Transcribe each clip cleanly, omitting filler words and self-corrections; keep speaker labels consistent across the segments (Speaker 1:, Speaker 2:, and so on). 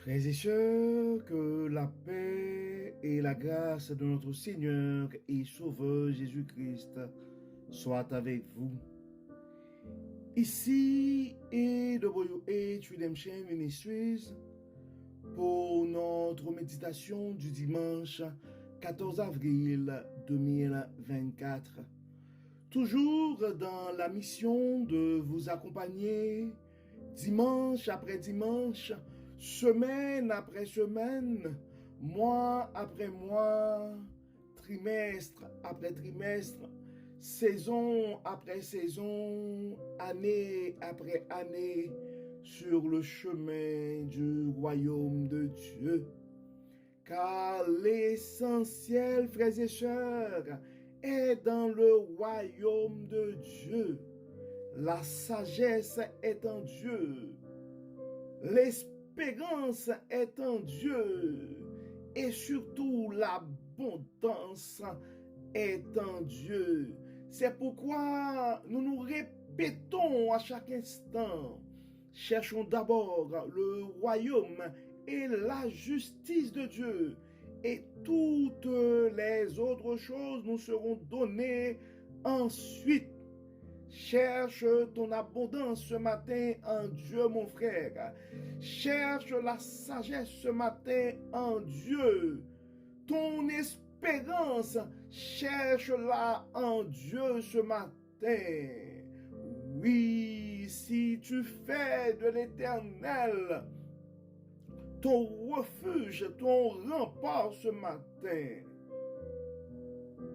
Speaker 1: Frères et sœurs, que la paix et la grâce de notre Seigneur et Sauveur Jésus-Christ soient avec vous. Ici AWH Redemption Ministries pour notre méditation du dimanche 14 avril 2024. Toujours dans la mission de vous accompagner dimanche après dimanche, semaine après semaine, mois après mois, trimestre après trimestre, saison après saison, année après année, sur le chemin du royaume de Dieu. Car l'essentiel, frères et sœurs, est dans le royaume de Dieu. La sagesse est en Dieu. L'espérance est en Dieu. Et surtout, l'abondance est en Dieu. C'est pourquoi nous nous répétons à chaque instant. Cherchons d'abord le royaume et la justice de Dieu. Et toutes les autres choses nous seront données ensuite. Cherche ton abondance ce matin en Dieu, mon frère. Cherche la sagesse ce matin en Dieu. Ton espérance, cherche-la en Dieu ce matin. Oui, si tu fais de l'Éternel ton refuge, ton rempart ce matin,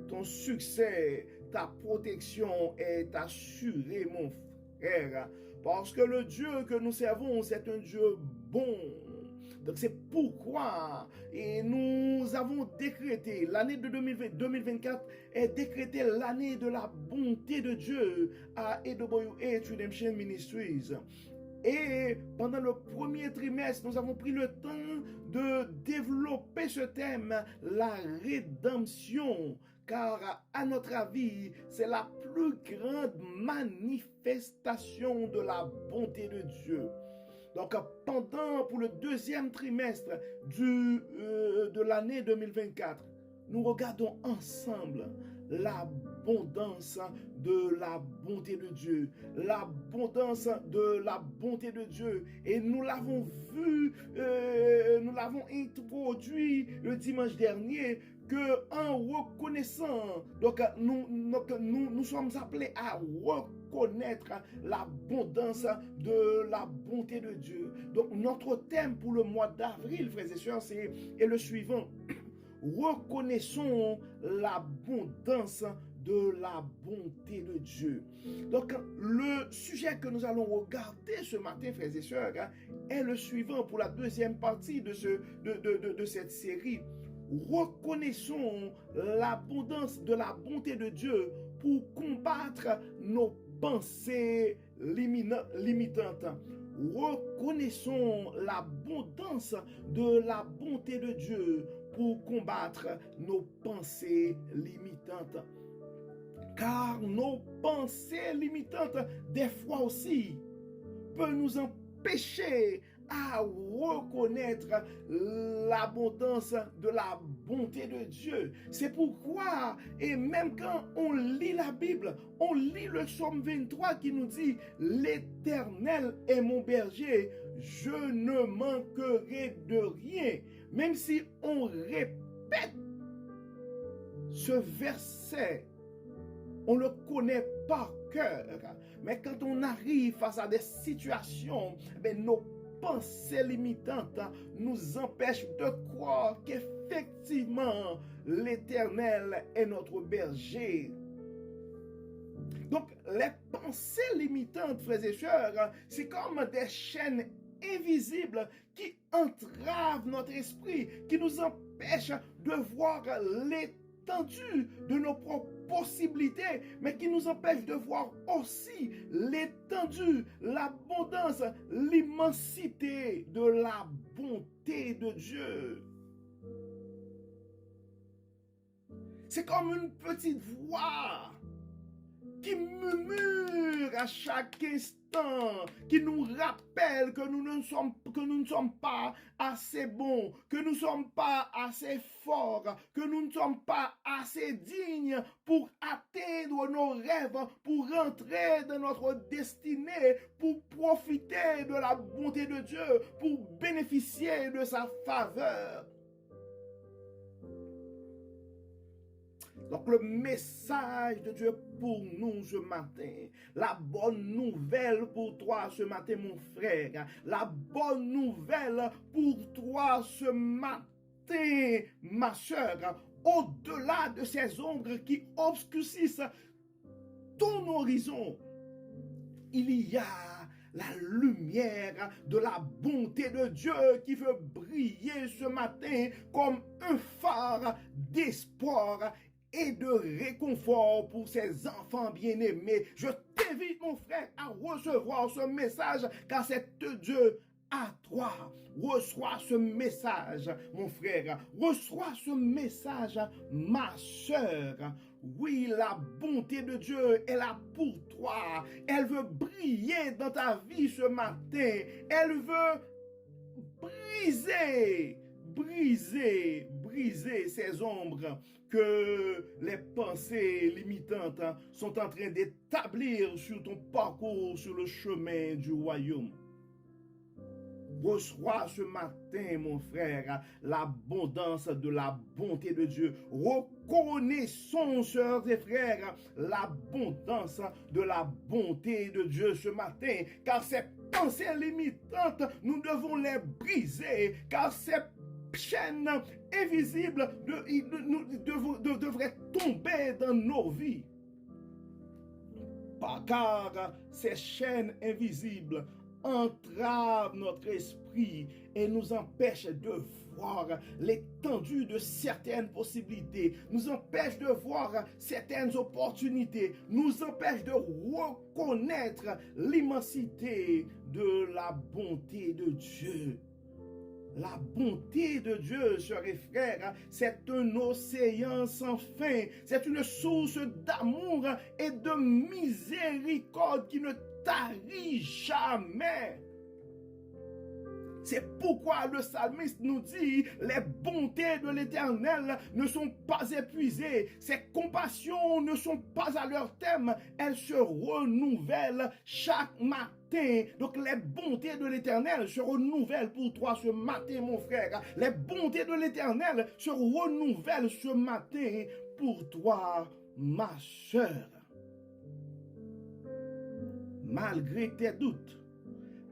Speaker 1: ton succès, ta protection est assurée, mon frère. Parce que le Dieu que nous servons, c'est un Dieu bon. Donc c'est pourquoi et nous avons décrété, l'année de 2024 est décrétée l'année de la bonté de Dieu à AWH Redemption Ministries. Et pendant le premier trimestre, nous avons pris le temps de développer ce thème, la rédemption. Car à notre avis, c'est la plus grande manifestation de la bonté de Dieu. Donc pour le deuxième trimestre de l'année 2024, nous regardons ensemble l'abondance de la bonté de Dieu. L'abondance de la bonté de Dieu. Et nous l'avons vu, nous l'avons introduit le dimanche dernier, que en reconnaissant, donc nous sommes appelés à reconnaître l'abondance de la bonté de Dieu. Donc notre thème pour le mois d'avril, frères et sœurs, est le suivant. Reconnaissons l'abondance de la bonté de Dieu. Donc, le sujet que nous allons regarder ce matin, frères et sœurs, est le suivant pour la deuxième partie de cette série. Reconnaissons l'abondance de la bonté de Dieu pour combattre nos pensées limitantes. Reconnaissons l'abondance de la bonté de Dieu pour combattre nos pensées limitantes. Car nos pensées limitantes, des fois aussi, peuvent nous empêcher à reconnaître l'abondance de la bonté de Dieu. C'est pourquoi, et même quand on lit la Bible, on lit le psaume 23 qui nous dit « L'Éternel est mon berger, je ne manquerai de rien ». Même si on répète ce verset, on le connaît par cœur. Mais quand on arrive face à des situations, nos pensées limitantes nous empêchent de croire qu'effectivement l'Éternel est notre berger. Donc, les pensées limitantes, frères et sœurs, c'est comme des chaînes invisibles qui entravent notre esprit, qui nous empêchent de voir l'étendue de nos propres possibilités, mais qui nous empêchent de voir aussi l'étendue, l'abondance, l'immensité de la bonté de Dieu. C'est comme une petite voix qui murmure à chaque instant temps, qui nous rappelle que nous ne sommes pas assez bons, que nous ne sommes pas assez forts, que nous ne sommes pas assez dignes pour atteindre nos rêves, pour rentrer dans notre destinée, pour profiter de la bonté de Dieu, pour bénéficier de sa faveur. Donc le message de Dieu pour nous ce matin, la bonne nouvelle pour toi ce matin mon frère, la bonne nouvelle pour toi ce matin ma soeur, au-delà de ces ombres qui obscurcissent ton horizon, il y a la lumière de la bonté de Dieu qui veut briller ce matin comme un phare d'espoir et de réconfort pour ses enfants bien-aimés. Je t'invite, mon frère, à recevoir ce message, car c'est de Dieu à toi. Reçois ce message, mon frère. Reçois ce message, ma soeur. Oui, la bonté de Dieu est là pour toi. Elle veut briller dans ta vie ce matin. Elle veut briser ces ombres que les pensées limitantes sont en train d'établir sur ton parcours, sur le chemin du royaume. Reçois ce matin, mon frère, l'abondance de la bonté de Dieu. Reconnaissons, sœurs et frères, l'abondance de la bonté de Dieu ce matin, car ces pensées limitantes, nous devons les briser, car ces chaînes invisibles devraient tomber dans nos vies. Car ces chaînes invisibles entravent notre esprit et nous empêchent de voir l'étendue de certaines possibilités, nous empêchent de voir certaines opportunités, nous empêchent de reconnaître l'immensité de la bonté de Dieu. La bonté de Dieu, sœurs et frères, c'est un océan sans fin. C'est une source d'amour et de miséricorde qui ne tarit jamais. C'est pourquoi le psalmiste nous dit, les bontés de l'Éternel ne sont pas épuisées, ses compassions ne sont pas à leur terme, elles se renouvellent chaque matin. Donc les bontés de l'Éternel se renouvellent pour toi ce matin, mon frère. Les bontés de l'Éternel se renouvellent ce matin pour toi, ma soeur. Malgré tes doutes,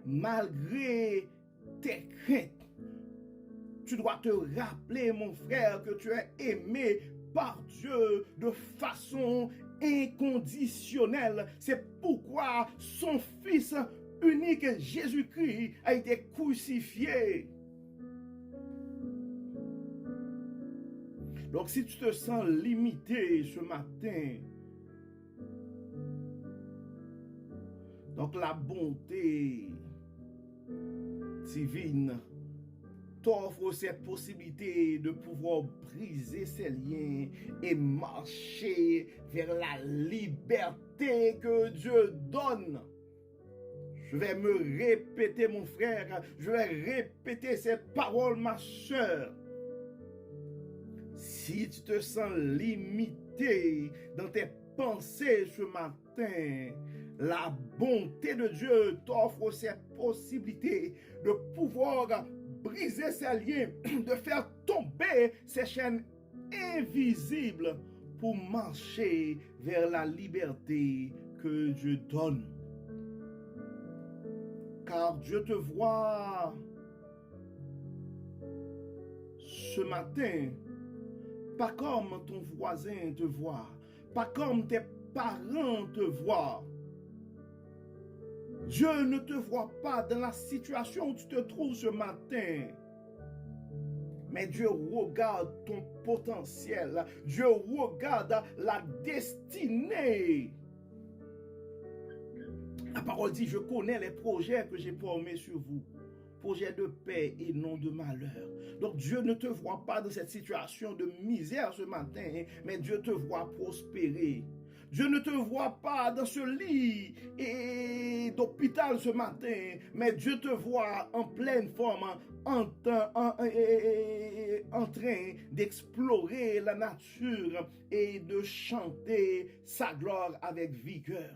Speaker 1: malgré tes craintes, tu dois te rappeler, mon frère, que tu es aimé par Dieu de façon inconditionnelle. C'est pourquoi son Fils unique, Jésus-Christ, a été crucifié. Donc si tu te sens limité ce matin, donc la bonté divine t'offre cette possibilité de pouvoir briser ces liens et marcher vers la liberté que Dieu donne. Je vais me répéter, mon frère, je vais répéter cette parole, ma soeur. Si tu te sens limité dans tes pensées ce matin, la bonté de Dieu t'offre cette possibilité de pouvoir briser ces liens, de faire tomber ces chaînes invisibles pour marcher vers la liberté que Dieu donne. Car Dieu te voit ce matin, pas comme ton voisin te voit, pas comme tes parents te voient. Dieu ne te voit pas dans la situation où tu te trouves ce matin. Mais Dieu regarde ton potentiel. Dieu regarde la destinée. La parole dit, je connais les projets que j'ai formés sur vous. Projets de paix et non de malheur. Donc Dieu ne te voit pas dans cette situation de misère ce matin, mais Dieu te voit prospérer. Dieu ne te voit pas dans ce lit et d'hôpital ce matin, mais Dieu te voit en pleine forme, en train d'explorer la nature et de chanter sa gloire avec vigueur.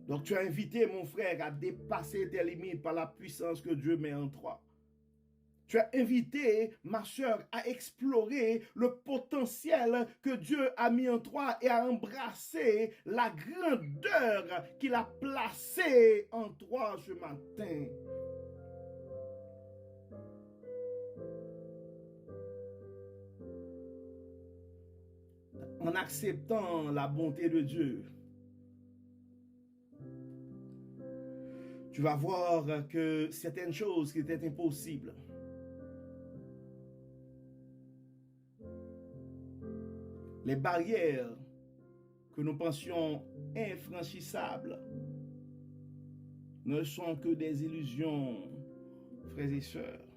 Speaker 1: Donc tu as invité mon frère à dépasser tes limites par la puissance que Dieu met en toi. Tu as invité ma soeur à explorer le potentiel que Dieu a mis en toi et à embrasser la grandeur qu'il a placée en toi ce matin. En acceptant la bonté de Dieu, tu vas voir que certaines choses qui étaient impossibles, les barrières que nous pensions infranchissables, ne sont que des illusions, frères et sœurs.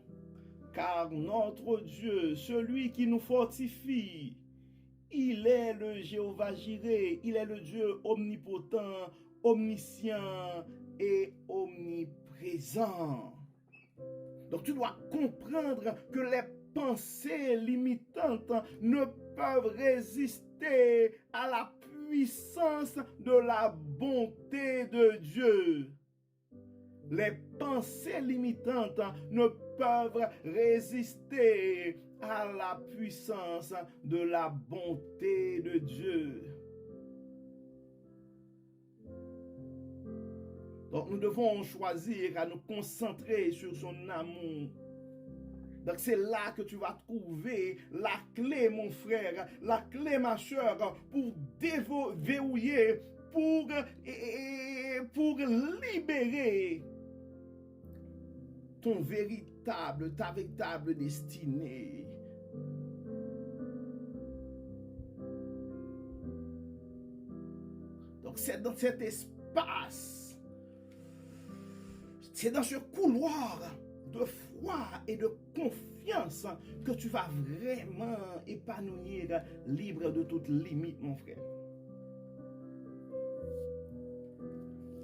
Speaker 1: Car notre Dieu, celui qui nous fortifie, il est le Jéhovah Jireh, il est le Dieu omnipotent, omniscient et omniprésent. Donc tu dois comprendre que les pensées limitantes ne peuvent résister à la puissance de la bonté de Dieu. Les pensées limitantes ne peuvent résister à la puissance de la bonté de Dieu. Donc nous devons choisir à nous concentrer sur son amour. Donc c'est là que tu vas trouver la clé, mon frère, la clé, ma soeur, pour verrouiller, pour libérer ta véritable destinée. Donc c'est dans cet espace, c'est dans ce couloir de foi et de confiance que tu vas vraiment épanouir, libre de toute limite, mon frère.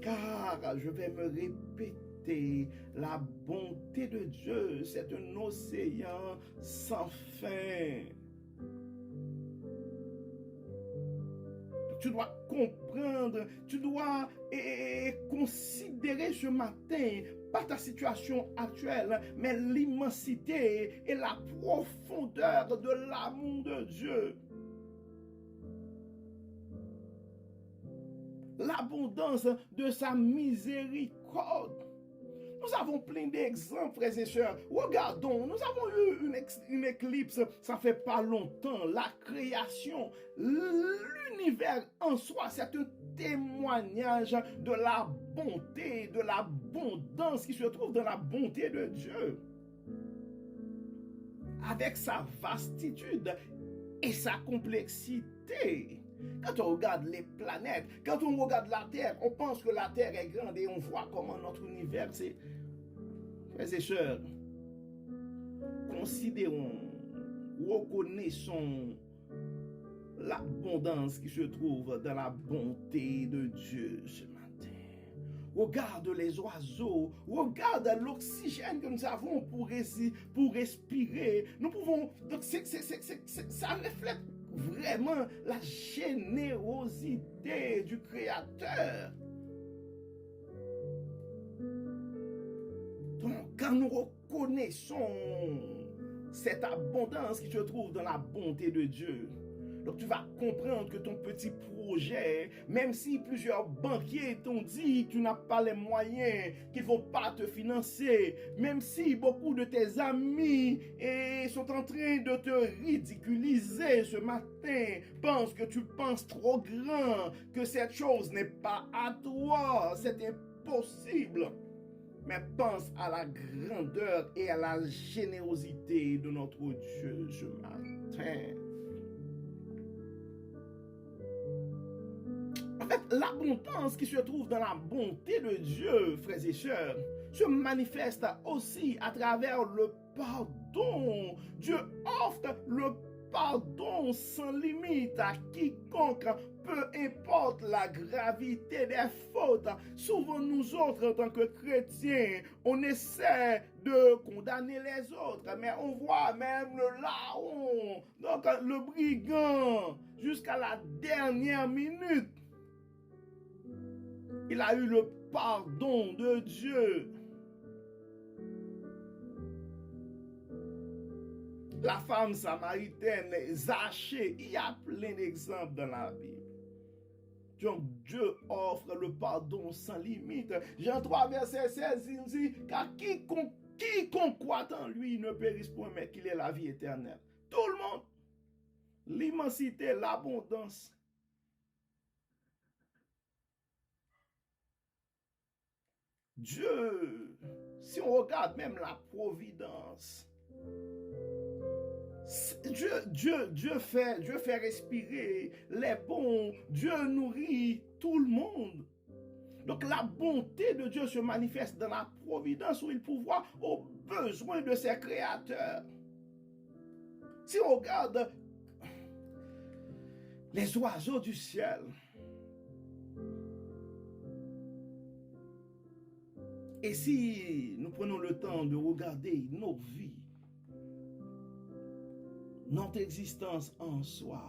Speaker 1: Car je vais me répéter, la bonté de Dieu, c'est un océan sans fin. Tu dois comprendre, tu dois considérer ce matin, pas ta situation actuelle, mais l'immensité et la profondeur de l'amour de Dieu. L'abondance de sa miséricorde. Nous avons plein d'exemples, frères et sœurs. Regardons, nous avons eu une éclipse, ça fait pas longtemps. La création, l'univers en soi, c'est un témoignage de la bonté, de l'abondance qui se trouve dans la bonté de Dieu. Avec sa vastitude et sa complexité. Quand on regarde les planètes, quand on regarde la Terre, on pense que la Terre est grande et on voit comment notre univers, c'est... Frères et sœurs, considérons, reconnaissons l'abondance qui se trouve dans la bonté de Dieu ce matin. Regarde les oiseaux, regarde l'oxygène que nous avons pour respirer. Nous pouvons... Donc ça reflète vraiment la générosité du Créateur. Donc, quand nous reconnaissons cette abondance qui se trouve dans la bonté de Dieu, donc tu vas comprendre que ton petit projet, même si plusieurs banquiers t'ont dit que tu n'as pas les moyens, qu'ils ne vont pas te financer, même si beaucoup de tes amis sont en train de te ridiculiser ce matin, pensent que tu penses trop grand, que cette chose n'est pas à toi, c'est impossible. Mais pense à la grandeur et à la générosité de notre Dieu ce matin. En fait, l'abondance qui se trouve dans la bonté de Dieu, frères et sœurs, se manifeste aussi à travers le pardon. Dieu offre le pardon sans limite à quiconque, peu importe la gravité des fautes. Souvent, nous autres, en tant que chrétiens, on essaie de condamner les autres, mais on voit même le larron, donc le brigand, jusqu'à la dernière minute, il a eu le pardon de Dieu. La femme samaritaine, Zachée, il y a plein d'exemples dans la Bible. Donc Dieu offre le pardon sans limite. Jean 3, verset 16, il dit, car quiconque croit en lui ne périsse point, mais qu'il ait la vie éternelle. Tout le monde. L'immensité, l'abondance. Dieu, si on regarde même la providence, Dieu fait respirer les bons. Dieu nourrit tout le monde. Donc la bonté de Dieu se manifeste dans la providence où il pourvoit aux besoins de ses créateurs. Si on regarde les oiseaux du ciel, et si nous prenons le temps de regarder nos vies, notre existence en soi,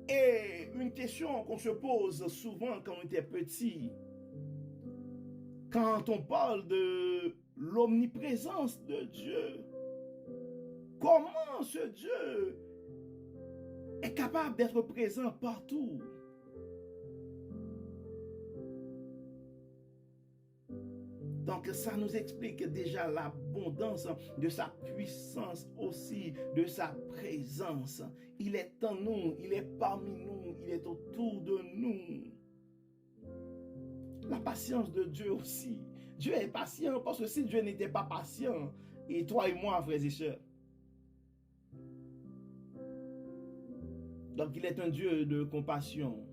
Speaker 1: et une question qu'on se pose souvent quand on était petit, quand on parle de l'omniprésence de Dieu, comment ce Dieu est capable d'être présent partout? Donc ça nous explique déjà l'abondance de sa puissance aussi, de sa présence. Il est en nous, il est parmi nous, il est autour de nous. La patience de Dieu aussi. Dieu est patient parce que si Dieu n'était pas patient, et toi et moi, frères et sœurs. Donc il est un Dieu de compassion.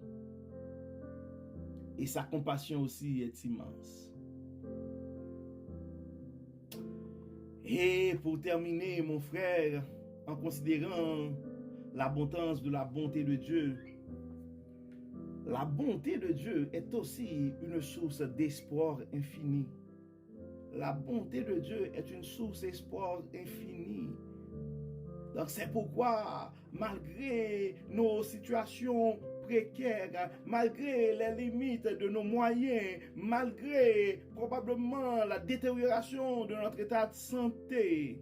Speaker 1: Et sa compassion aussi est immense. Et pour terminer, mon frère, en considérant l'abondance de la bonté de Dieu, la bonté de Dieu est aussi une source d'espoir infini. La bonté de Dieu est une source d'espoir infini. Donc c'est pourquoi, malgré nos situations précaires, malgré les limites de nos moyens, malgré probablement la détérioration de notre état de santé,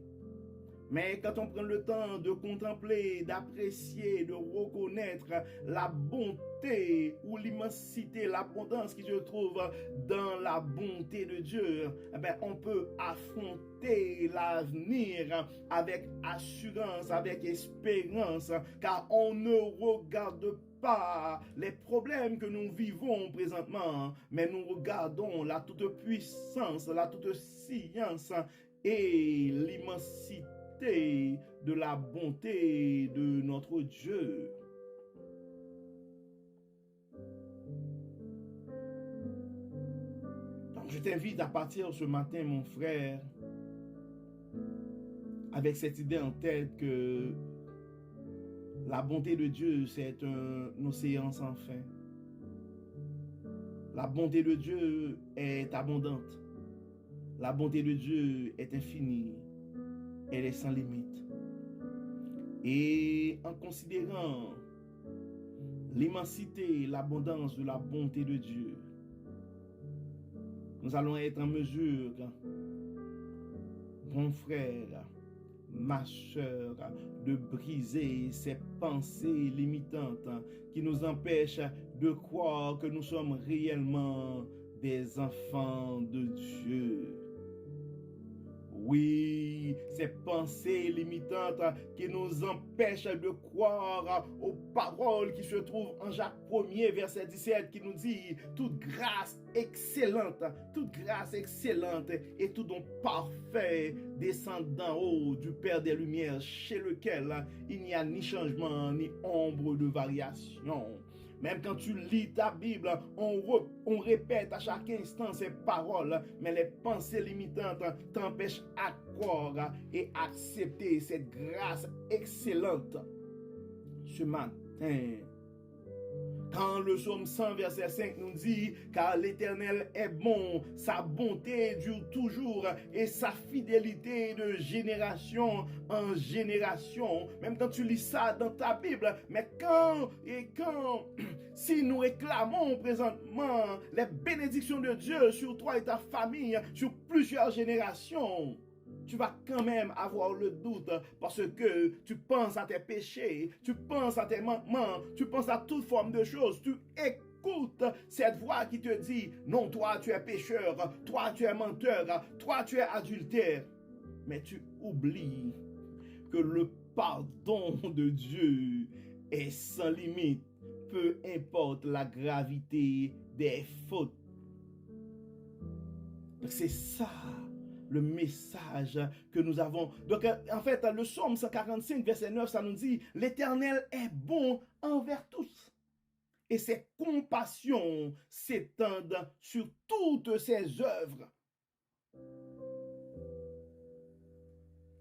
Speaker 1: mais quand on prend le temps de contempler, d'apprécier, de reconnaître la bonté ou l'immensité, l'abondance qui se trouve dans la bonté de Dieu, eh bien, on peut affronter l'avenir avec assurance, avec espérance, car on ne regarde pas les problèmes que nous vivons présentement, mais nous regardons la toute-puissance, la toute-science et l'immensité de la bonté de notre Dieu. Donc je t'invite à partir ce matin, mon frère, avec cette idée en tête que la bonté de Dieu, c'est un océan sans fin. La bonté de Dieu est abondante. La bonté de Dieu est infinie. Elle est sans limite. Et en considérant l'immensité, l'abondance de la bonté de Dieu, nous allons être en mesure, mon frère, ma soeur, de briser ces pensées limitantes qui nous empêchent de croire que nous sommes réellement des enfants de Dieu. Oui, ces pensées limitantes qui nous empêchent de croire aux paroles qui se trouvent en Jacques 1er, verset 17, qui nous dit « Toute grâce excellente et tout don parfait descend d'en haut du Père des Lumières, chez lequel il n'y a ni changement ni ombre de variation. » Même quand tu lis ta Bible, on répète à chaque instant ces paroles, mais les pensées limitantes t'empêchent à croire et accepter cette grâce excellente ce matin. Quand le psaume 100, verset 5 nous dit « Car l'Éternel est bon, sa bonté dure toujours et sa fidélité de génération en génération. » Même quand tu lis ça dans ta Bible, mais quand, si nous réclamons présentement les bénédictions de Dieu sur toi et ta famille, sur plusieurs générations, tu vas quand même avoir le doute parce que tu penses à tes péchés, tu penses à tes manquements, tu penses à toute forme de choses, tu écoutes cette voix qui te dit non, toi tu es pécheur, toi tu es menteur, toi tu es adultère. Mais tu oublies que le pardon de Dieu est sans limite, peu importe la gravité des fautes. C'est ça le message que nous avons. Donc, en fait, le psaume 145, verset 9, ça nous dit « L'Éternel est bon envers tous, et ses compassions s'étendent sur toutes ses œuvres. »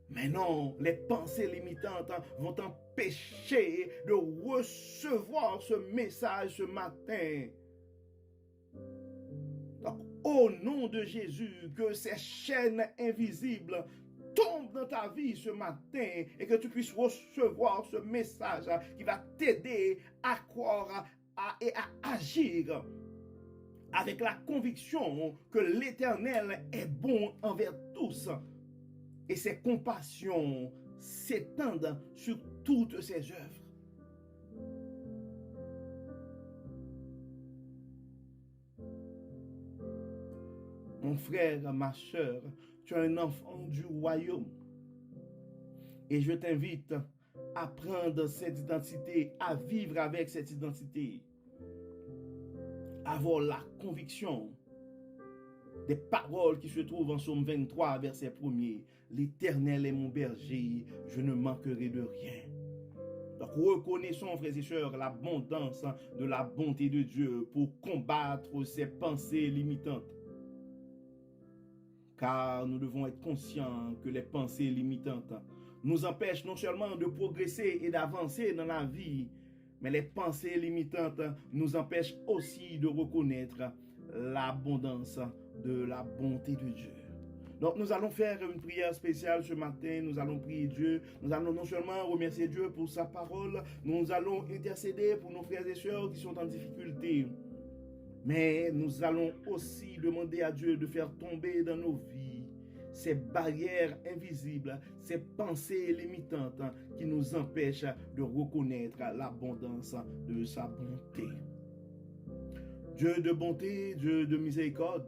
Speaker 1: Mais non, les pensées limitantes vont t'empêcher de recevoir ce message ce matin. Donc, au nom de Jésus, que ces chaînes invisibles tombent dans ta vie ce matin et que tu puisses recevoir ce message qui va t'aider à croire et à agir avec la conviction que l'Éternel est bon envers tous et ses compassions s'étendent sur toutes ses œuvres. Mon frère, ma soeur, tu es un enfant du royaume. Et je t'invite à prendre cette identité, à vivre avec cette identité, à avoir la conviction des paroles qui se trouvent en Psaume 23, verset 1er. L'Éternel est mon berger, je ne manquerai de rien. Donc reconnaissons, frères et sœurs, l'abondance de la bonté de Dieu pour combattre ces pensées limitantes. Car nous devons être conscients que les pensées limitantes nous empêchent non seulement de progresser et d'avancer dans la vie, mais les pensées limitantes nous empêchent aussi de reconnaître l'abondance de la bonté de Dieu. Donc nous allons faire une prière spéciale ce matin, nous allons prier Dieu, nous allons non seulement remercier Dieu pour sa parole, nous allons intercéder pour nos frères et sœurs qui sont en difficulté. Mais nous allons aussi demander à Dieu de faire tomber dans nos vies ces barrières invisibles, ces pensées limitantes qui nous empêchent de reconnaître l'abondance de sa bonté. Dieu de bonté, Dieu de miséricorde,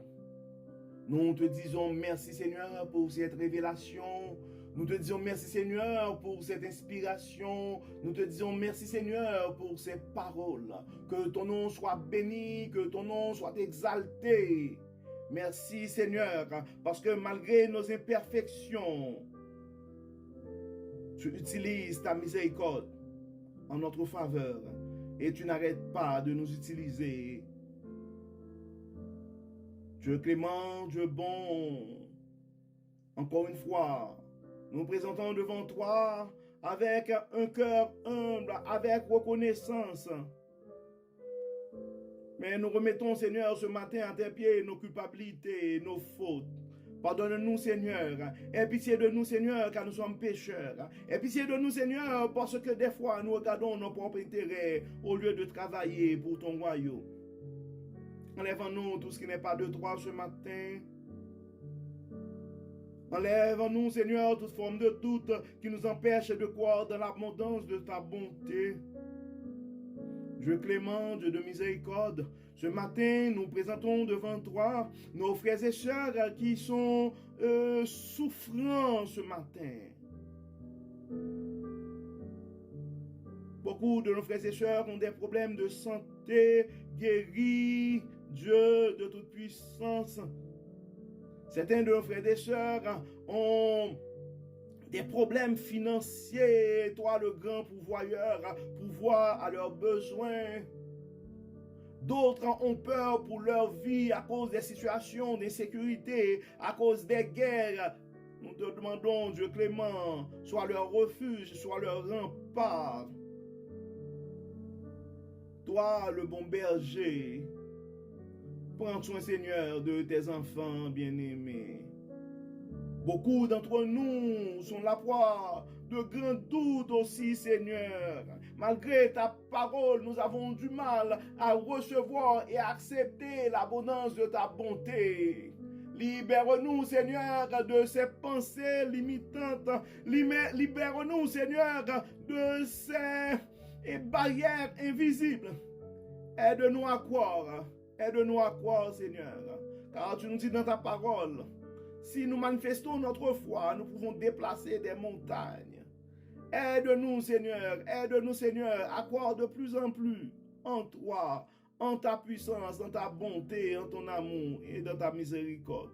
Speaker 1: nous te disons merci Seigneur pour cette révélation. Nous te disons merci Seigneur pour cette inspiration. Nous te disons merci Seigneur pour ces paroles. Que ton nom soit béni, que ton nom soit exalté. Merci Seigneur, parce que malgré nos imperfections, tu utilises ta miséricorde en notre faveur et tu n'arrêtes pas de nous utiliser. Dieu clément, Dieu bon, encore une fois, nous présentons devant toi avec un cœur humble, avec reconnaissance. Mais nous remettons, Seigneur, ce matin à tes pieds nos culpabilités, nos fautes. Pardonne-nous, Seigneur. Aie pitié de nous, Seigneur, car nous sommes pécheurs. Aie pitié de nous, Seigneur, parce que des fois, nous regardons nos propres intérêts au lieu de travailler pour ton royaume. Enlève-nous tout ce qui n'est pas de toi ce matin. Enlève-nous, Seigneur, toute forme de doute qui nous empêche de croire dans l'abondance de ta bonté. Dieu clément, Dieu de miséricorde, ce matin, nous présentons devant toi nos frères et sœurs qui sont souffrants ce matin. Beaucoup de nos frères et sœurs ont des problèmes de santé. Guéris, Dieu de toute puissance. Certains de nos frères et sœurs ont des problèmes financiers. Toi, le grand pourvoyeur, pourvois à leurs besoins. D'autres ont peur pour leur vie à cause des situations d'insécurité, à cause des guerres. Nous te demandons, Dieu clément, soit leur refuge, soit leur rempart. Toi, le bon berger, prends soin, Seigneur, de tes enfants bien-aimés. Beaucoup d'entre nous sont la proie de grands doutes aussi, Seigneur. Malgré ta parole, nous avons du mal à recevoir et à accepter l'abondance de ta bonté. Libère-nous, Seigneur, de ces pensées limitantes. Libère-nous, Seigneur, de ces barrières invisibles. Aide-nous à croire. Aide-nous à croire, Seigneur. Car tu nous dis dans ta parole, si nous manifestons notre foi, nous pouvons déplacer des montagnes. Aide-nous, Seigneur, à croire de plus en plus en toi, en ta puissance, en ta bonté, en ton amour et dans ta miséricorde.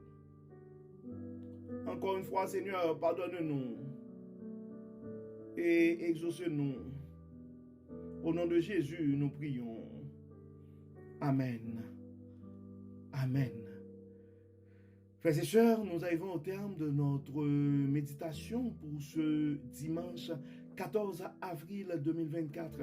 Speaker 1: Encore une fois, Seigneur, pardonne-nous et exauce-nous. Au nom de Jésus, nous prions. Amen. Amen. Frères et sœurs, nous arrivons au terme de notre méditation pour ce dimanche 14 avril 2024.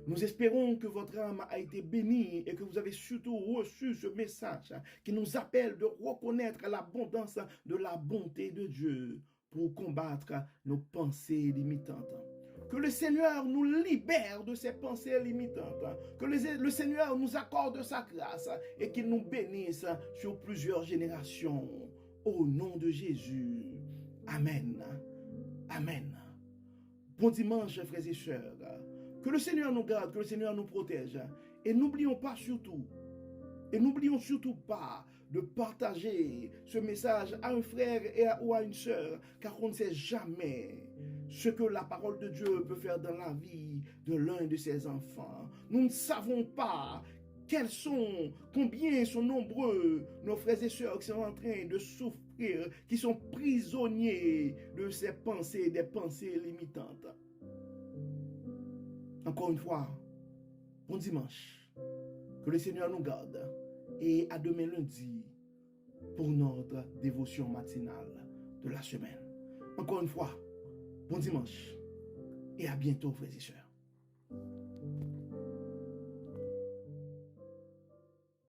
Speaker 1: Nous espérons que votre âme a été bénie et que vous avez surtout reçu ce message qui nous appelle de reconnaître l'abondance de la bonté de Dieu pour combattre nos pensées limitantes. Que le Seigneur nous libère de ces pensées limitantes. Que le Seigneur nous accorde sa grâce et qu'il nous bénisse sur plusieurs générations. Au nom de Jésus. Amen. Amen. Bon dimanche, frères et sœurs. Que le Seigneur nous garde, que le Seigneur nous protège. Et n'oublions surtout pas de partager ce message à un frère ou à une sœur, car on ne sait jamais ce que la parole de Dieu peut faire dans la vie de l'un de ses enfants. Nous ne savons pas combien sont nombreux nos frères et sœurs qui sont en train de souffrir, qui sont prisonniers de ces pensées, des pensées limitantes. Encore une fois, bon dimanche. Que le Seigneur nous garde. Et à demain lundi pour notre dévotion matinale de la semaine. Encore une fois, bon dimanche et à bientôt, frères et sœurs.